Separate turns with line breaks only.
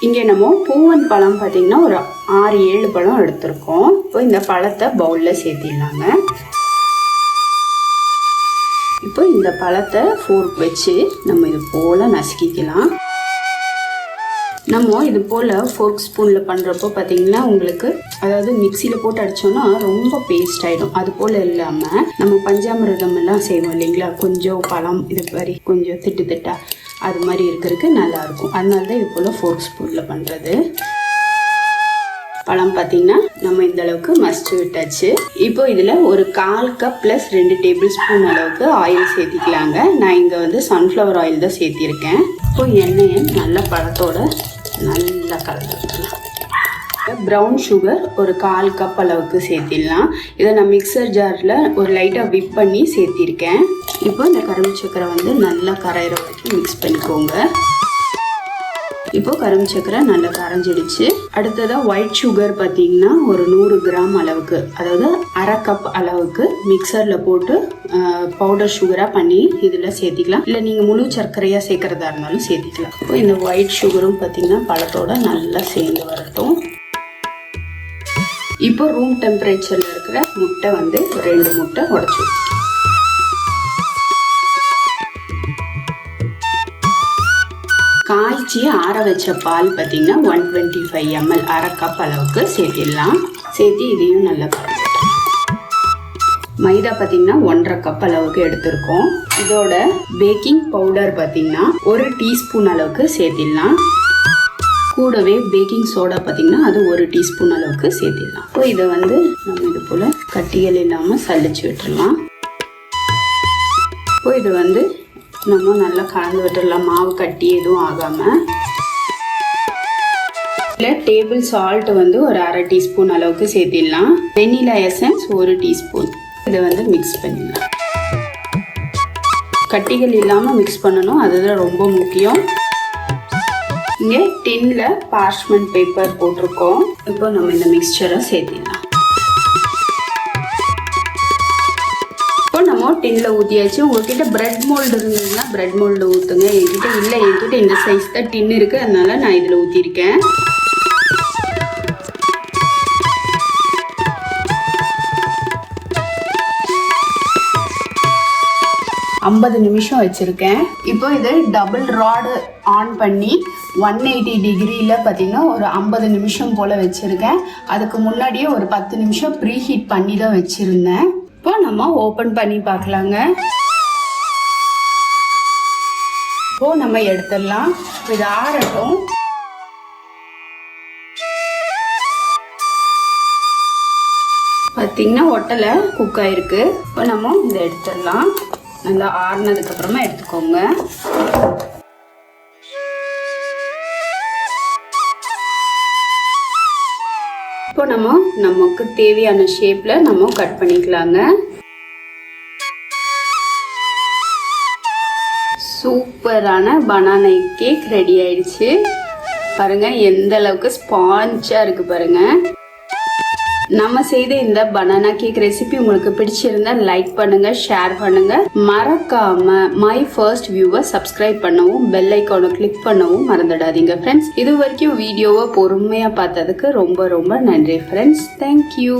இங்கே நம்ம பூவன் பழம் பார்த்திங்கன்னா ஒரு 6-7 பழம் எடுத்திருக்கோம். இப்போ இந்த பழத்தை பவுலில் சேர்த்திடலாங்க. இப்போ இந்த பழத்தை ஃபோர்க் வச்சு நம்ம இது போல் நசுக்கிக்கலாம். நம்ம இது போல் ஃபோர்க் ஸ்பூனில் பண்ணுறப்போ பார்த்திங்கன்னா உங்களுக்கு அதாவது மிக்சியில் போட்டு அடித்தோன்னா ரொம்ப பேஸ்ட் ஆகிடும். அது போல் இல்லாமல் நம்ம பஞ்சாமிர்தம் எல்லாம் செய்வோம் இல்லைங்களா, கொஞ்சம் பழம் இது மாதிரி கொஞ்சம் திட்டா அது மாதிரி இருக்கிறதுக்கு நல்லாயிருக்கும். அதனால தான் இது போல் ஃபோர்க் ஸ்பூனில் பண்ணுறது. பழம் பார்த்திங்கன்னா நம்ம இந்த அளவுக்கு மஸ்ட் விட்டாச்சு. இப்போ இதில் ஒரு 1/4 கப் ப்ளஸ் 2 டேபிள் ஸ்பூன் அளவுக்கு ஆயில் சேர்த்திக்கலாங்க. நான் இங்கே வந்து சன்ஃப்ளவர் ஆயில் தான் சேர்த்திருக்கேன். இப்போ எண்ணெயை நல்லா பழத்தோட நல்லா கலந்துக்கலாம். ப்ரௌன் சுகர் ஒரு 1/4 கப் அளவுக்கு சேர்த்திடலாம். இதை நான் மிக்சர் ஜாரில் ஒரு லைட்டாக விப் பண்ணி சேர்த்திருக்கேன். இப்போ இந்த கரும்பு சக்கரை வந்து நல்லா கரையிற வரைக்கும் மிக்ஸ் பண்ணிக்கோங்க. இப்போ கரும்பு சக்கரை நல்லா கரைஞ்சிடுச்சு. அடுத்ததாக ஒயிட் சுகர் பார்த்தீங்கன்னா ஒரு 100 கிராம் அளவுக்கு, அதாவது 1/2 கப் அளவுக்கு மிக்சரில் போட்டு பவுடர் சுகராக பண்ணி இதில் சேர்த்திக்கலாம். இல்லை நீங்கள் முழு சர்க்கரையாக சேர்க்குறதா இருந்தாலும் சேர்த்திக்கலாம். இப்போ இந்த ஒயிட் சுகரும் பார்த்தீங்கன்னா பழத்தோட நல்லா சேர்ந்து வரட்டும். இப்போ ரூம் டெம்பரேச்சரில் இருக்கிற முட்டை வந்து 2 முட்டை உடச்சி காய்ச்சி ஆற வச்ச பால் பார்த்தீங்கன்னா 125 ml 1/2 கப் அளவுக்கு சேர்த்திடலாம். சேர்த்து இதையும் நல்லா கலந்துடலாம். மைதா பார்த்தீங்கன்னா 1/2 கப் அளவுக்கு எடுத்திருக்கோம். இதோட பேக்கிங் பவுடர் பார்த்தீங்கன்னா 1 டீஸ்பூன் அளவுக்கு சேர்த்திடலாம். கூடவே பேக்கிங் சோடா பார்த்தீங்கன்னா அது 1 டீஸ்பூன் அளவுக்கு சேர்த்திடலாம். இப்போ இதை வந்து நம்ம இது போல் கட்டிகள் இல்லாமல் சளிச்சு விட்டுடலாம். இப்போ இது வந்து நம்ம நல்லா கலந்து விட்டுடலாம், மாவு கட்டி எதுவும் ஆகாமல். இல்லை டேபிள் சால்ட் வந்து ஒரு 1/2 டீஸ்பூன் அளவுக்கு சேர்த்திடலாம். Vanilla essence 1 teaspoon. இதை வந்து மிக்ஸ் பண்ணிடலாம். கட்டிகள் இல்லாமல் மிக்ஸ் பண்ணணும், அதுதான் ரொம்ப முக்கியம். இங்கே டின்னில் பார்ச்மெண்ட் பேப்பர் போட்டிருக்கோம். இப்போ நம்ம இந்த மிக்ஸ்சரை சேர்த்திடலாம். நம்ம டின்னில் ஊற்றியாச்சு. உங்ககிட்ட பிரெட் மோல்டு இருந்ததுன்னா பிரெட் மோல்டு ஊற்றுங்க. என்கிட்ட இல்லை, என்கிட்ட இந்த சைஸ் தான் டின் இருக்குது, அதனால நான் இதில் ஊற்றிருக்கேன். ஐம்பது நிமிஷம் வச்சுருக்கேன். இப்போ இதை டபுள் ராடு ஆன் பண்ணி 180 டிகிரியில் பார்த்தீங்கன்னா ஒரு 50 நிமிஷம் போல் வச்சுருக்கேன். அதுக்கு முன்னாடியே ஒரு 10 நிமிஷம் ப்ரீ ஹீட் பண்ணி தான் வச்சுருந்தேன். இப்போ நம்ம ஓப்பன் பண்ணி பார்க்கலாங்க. இப்போ நம்ம எடுத்துடலாம். இது ஆறட்டும். பார்த்தீங்கன்னா ஒட்டலை குக் ஆயிருக்கு. இப்போ நம்ம இதை எடுத்துடலாம். நல்லா ஆறுனதுக்கு அப்புறமா எடுத்துக்கோங்க. இப்போ நமக்கு தேவையான ஷேப்ல நம்ம கட் பண்ணிக்கலாங்க. சூப்பரான பனானா கேக் ரெடி ஆயிடுச்சு. பாருங்க எந்த அளவுக்கு ஸ்பாஞ்சா இருக்கு பாருங்க. நம்ம செய்த இந்த பனானா கேக் ரெசிபி உங்களுக்கு பிடிச்சிருந்தா லைக் பண்ணுங்க, ஷேர் பண்ணுங்க. மறக்காம மை ஃபர்ஸ்ட் வியூவை சப்ஸ்கிரைப் பண்ணவும் பெல் ஐக்கானை கிளிக் பண்ணவும் மறந்துடாதீங்க ஃப்ரெண்ட்ஸ். இது வரைக்கும் வீடியோவை பொறுமையா பார்த்ததுக்கு ரொம்ப ரொம்ப நன்றி ஃப்ரெண்ட்ஸ். தேங்க்யூ.